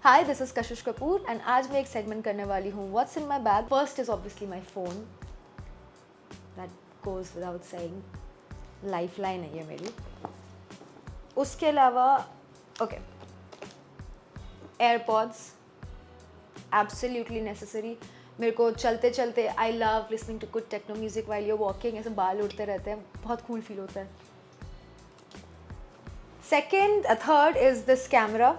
Hi, this is Kashish Kapoor and आज मैं एक सेगमेंट करने वाली हूँ what's in my bag. First is obviously my phone, that goes without saying. Life line है ये मेरी. उसके अलावा ओके, एयरपॉड्स एब्सोल्युटली नेसेसरी. मेरे को चलते चलते I love listening to good techno music while you walking. ऐसे बाल उड़ते रहते हैं, बहुत कूल फील होता है. थर्ड इज़ दिस कैमरा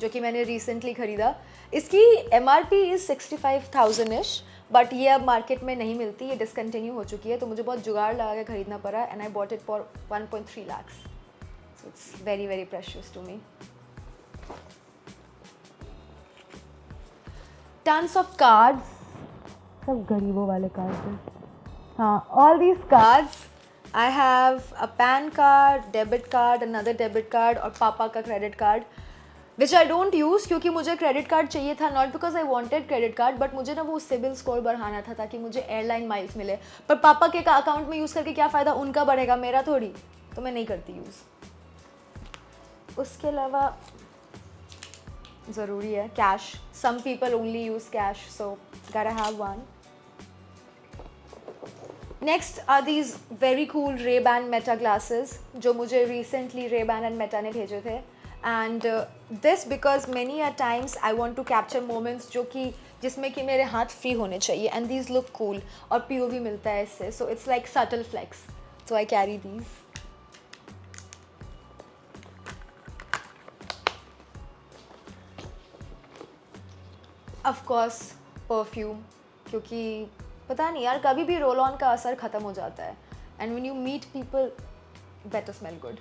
जो कि मैंने रिसेंटली ख़रीदा. इसकी MRP इज़ 65,000 इश, बट ये अब मार्केट में नहीं मिलती, ये डिसकंटिन्यू हो चुकी है. तो मुझे बहुत जुगाड़ लगा के ख़रीदना पड़ा and I bought it for 1.3 lakhs. So it's very very precious to me. Tons of cards, सब गरीबों वाले कार्ड्स हैं. हाँ, all these cards. I have a PAN card, debit card, another debit card और पापा का credit card which I don't use, क्योंकि मुझे क्रेडिट कार्ड चाहिए था not because I wanted credit card, but मुझे ना वो सिबिल स्कोर बढ़ाना था ताकि मुझे एयरलाइन माइल्स मिले. पर पापा के अकाउंट में यूज़ करके क्या फ़ायदा, उनका बढ़ेगा, मेरा थोड़ी. तो मैं नहीं करती यूज़. उसके अलावा ज़रूरी है cash. Some people only use cash, so gotta have one. Next are these very cool Ray-Ban Meta glasses जो मुझे रिसेंटली Ray-Ban एंड Meta ने भेजे थे. And this because many a times I want to capture moments जो कि जिसमें कि मेरे हाथ फ्री होने चाहिए एंड दीज लुक कूल और POV मिलता है इससे. So it's like subtle flex, so I carry these. Of course perfume, क्योंकि पता नहीं यार कभी भी रोल ऑन का असर ख़त्म हो जाता है and when you meet people better smell good.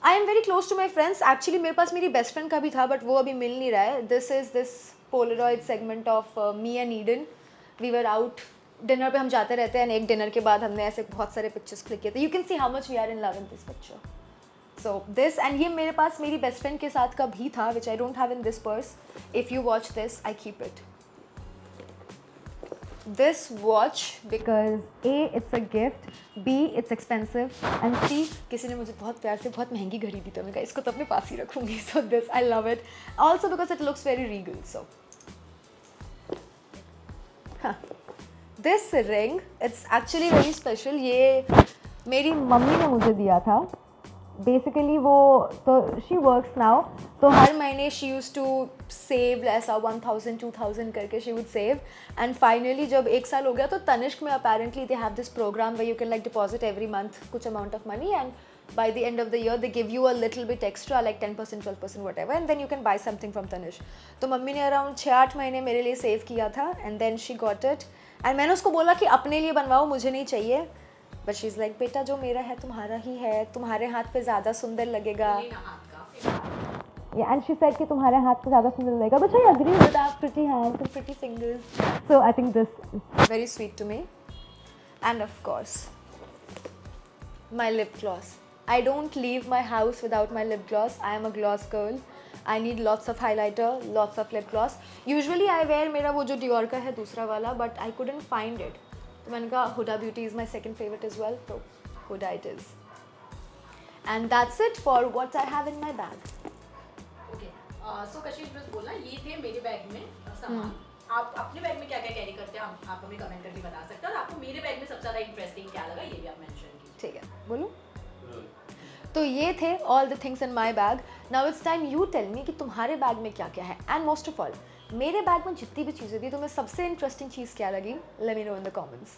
I am very close to my friends. Actually मेरे पास मेरी बेस्ट फ्रेंड का भी था बट वो अभी मिल नहीं रहा है. This is this polaroid segment of me and Eden. We were out dinner पे, हम जाते रहते हैं. एक डिनर के बाद हमने ऐसे बहुत सारे पिक्चर्स क्लिक किए थे. You can see how much we are in love in this picture. So this and ये मेरे पास मेरी बेस्ट फ्रेंड के साथ का भी था which I don't have in this purse. If you watch this I keep it. This watch because A it's a gift, B it's expensive and C किसी ने मुझे बहुत प्यार से बहुत महंगी घड़ी दी तो मैं कहा इसको तो अपने पास ही रखूँगी. So this I love it. Also because it looks very regal. So this ring it's actually very special. ये मेरी मम्मी ने मुझे दिया था. बेसिकली वो तो शी वर्क्स नाउ, तो हर महीने शी यूज़ टू सेव ऐसा 1,000-2,000 करके she would save. And finally जब 1 साल हो गया तो तनिष्क में apparently they have this program way you can like deposit every month कुछ amount of money and by the end of the year they give you a little bit extra like 10%, 12% whatever and then you can buy something from Tanish. तो मम्मी ने around 6-8 महीने मेरे लिए save किया था and then she got it and मैंने उसको बोला कि अपने लिए बनवाओ, मुझे नहीं चाहिए. बट शी इज़ लाइक बेटा जो मेरा है तुम्हारा ही है, तुम्हारे हाथ पे ज़्यादा सुंदर लगेगा. एंड शी सेड कि तुम्हारे हाथ पे ज़्यादा सुंदर लगेगा. But I agree with that. Pretty hands and pretty fingers. So I think this very sweet to me. And of course my lip gloss. I don't leave my house without my lip gloss. I am a gloss girl. I need lots of highlighter, lots of lip gloss. Usually I wear मेरा वो जो Dior का है दूसरा वाला, but I couldn't find it. तो मैंने कहा Huda Beauty is my second favorite as well, so Huda it is. And that's it for what I have in my bag. Okay, so कशिश बस बोला ये थे मेरे बैग में सामान. आप अपने बैग में क्या क्या कैरी करते हैं आप हमें कमेंट करके बता सकते हैं और आपको मेरे बैग में सबसे ज़्यादा इंटरेस्टिंग क्या लगा ये भी आप मेंशन कीजिए. ठीक है, बोलो. तो ये थे all the things in my bag. Now it's time you tell me कि तुम्हारे बैग में क्या क्या है. एंड मोस्ट ऑफ ऑल मेरे बैग में जितनी भी चीज़ें थी तुम्हें सबसे इंटरेस्टिंग चीज़ क्या लगी, let me know in the comments.